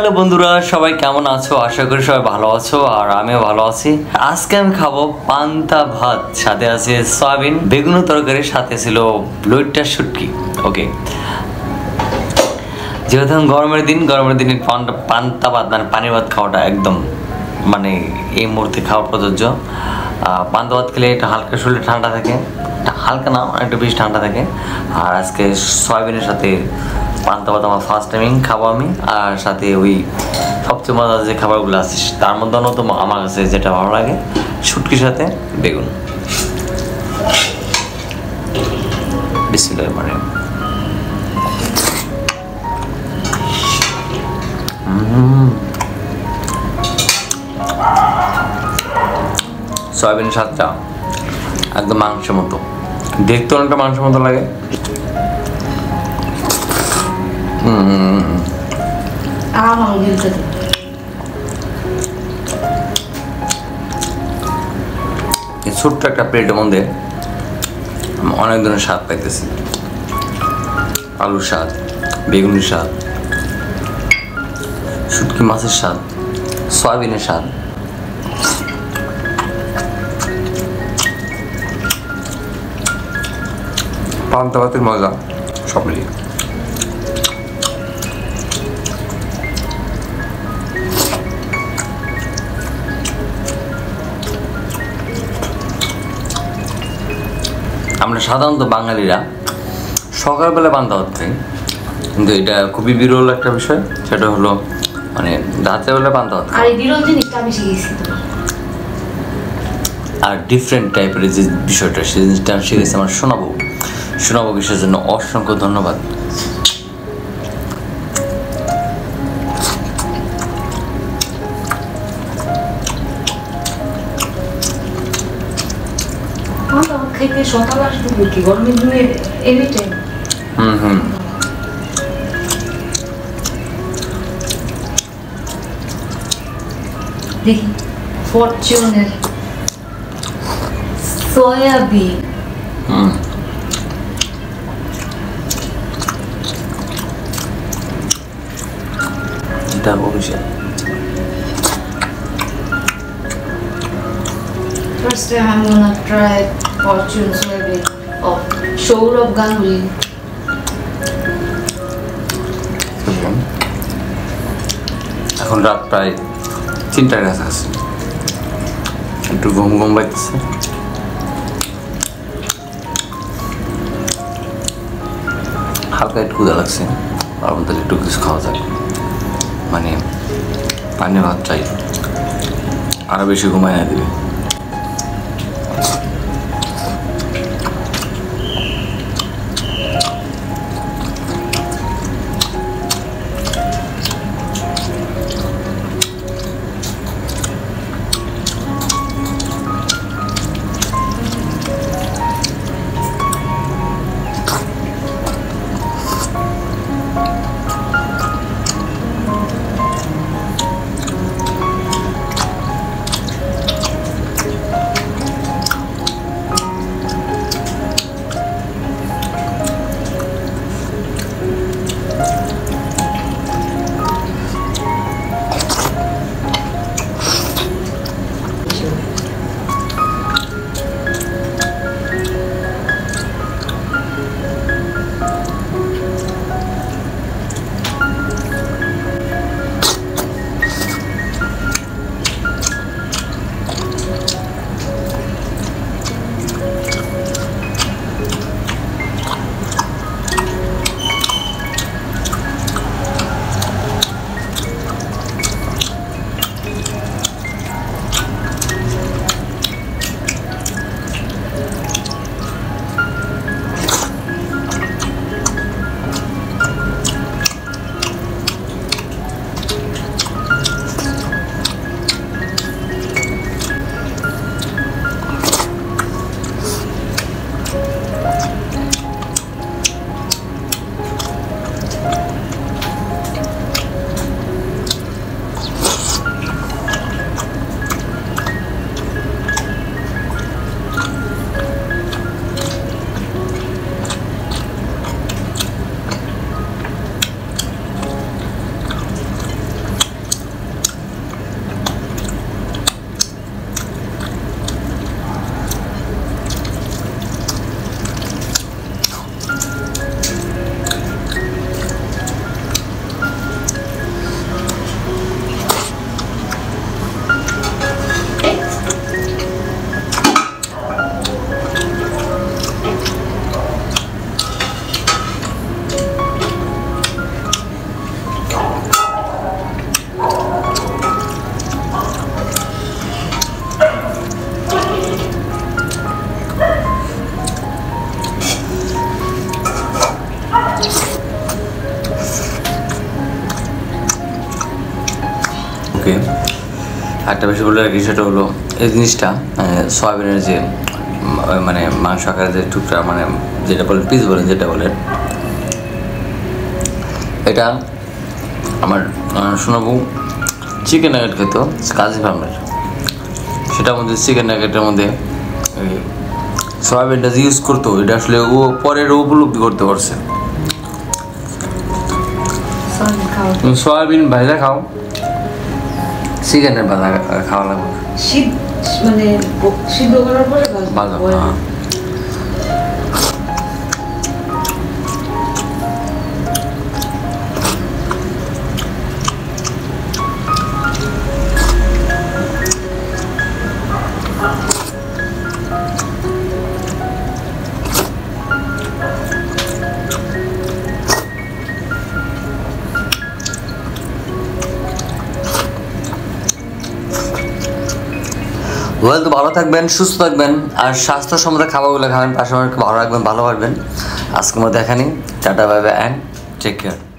Hello বন্ধুরা, সবাই কেমন আছো? আশা করি সবাই ভালো আছো আর আমিও ভালো আছি। আজকে আমি খাবো পান্তা ভাত, সাথে আছে সয়াবিন বেগুন তরকারি, সাথে ছিল লইট্টা শুটকি। ওকে, যেহেতু গরমের দিনে পান্তা ভাত মানে পানির ভাত খাওয়াটা একদম মানে এই মুহূর্তে খাওয়া প্রযোজ্য। পান্তা ভাত খেলে এটা হালকা শরীরে ঠান্ডা থাকে, হালকা না একটু বেশি ঠান্ডা থাকে। আর আজকে সয়াবিনের সাথে পান্তা ভাত আমার ফার্স্ট টাইমিং খাবো আমি। আর সাথে ওই সবচেয়ে মজার যে খাবারগুলো আছে তার মধ্যে অন্যতম আমার কাছে যেটা ভালো লাগে, শুটকির সাথে বেগুন। বিসমিল্লাহির রহমানির রহিম। সয়াবিনের স্বাদটা একদম মাংসের মতো, দেখতে অনেকটা মাংসের মতো লাগে। এই ছোট্ট একটা প্লেটের মধ্যে অনেক ধরনের স্বাদ পাইতেছি। আলুর স্বাদ, বেগুনের স্বাদ, শুটকি মাছের স্বাদ, সয়াবিনের স্বাদ। পান্তা ভাতের মজা সব মিলিয়ে। আমরা সাধারণত বাঙালিরা সকালবেলা পান্তা ভাত খাই, কিন্তু এটা খুবই বিরল একটা বিষয়। সেটা হলো মানে রাতের বেলা পান্তা ভাত খাই। আর ডিফারেন্ট টাইপের যে বিষয়টা, সেই জিনিসটা আমি শিখেছি আমার শোনাবো বিষয়ের জন্য অসংখ্য ধন্যবাদ। দেখি ফরচুনের সয়াবিন। এটা অভিষেক। First time I'm gonna try fortune soybean of Sourav Ganguly. এখন রাত প্রায় 3টার কাছাকাছি, একটু ঘুম পাইতেছে। হালকা একটু ক্ষুধা লাগছে, আর মধ্যে একটু কিছু খাওয়া যায়, মানে পানি ভাত চাই, আরো বেশি ঘুমায় না দিবে। একটা বেশি বলে রাখি, সেটা হলো এই জিনিসটা সয়াবিনের যে মানে মাংস আকারের যে টুকরা, মানে যেটা বলেন পিস বলেন, যেটা বলেন, এটা আমার শোনাবো চিকেন নাগেট খেত কাজী ফার্মের, সেটার মধ্যে চিকেন নাগেটের মধ্যে সয়াবিনটা যে ইউজ করতো, এটা আসলে ও পরের উপলব্ধি করতে পারছে। সয়াবিন ভাজা খাও, চিকেনের ভাজা খাওয়া লাগবে, মানে সিদ্ধ করার পরে ভাজা। তো ভালো থাকবেন, সুস্থ থাকবেন, আর স্বাস্থ্যসম্মত খাবারগুলো খাবেন, পাশাপাশি ভালো রাখবেন, ভালো পারবেন। আজকের মতো এখানেই, tata, bye bye, and take care.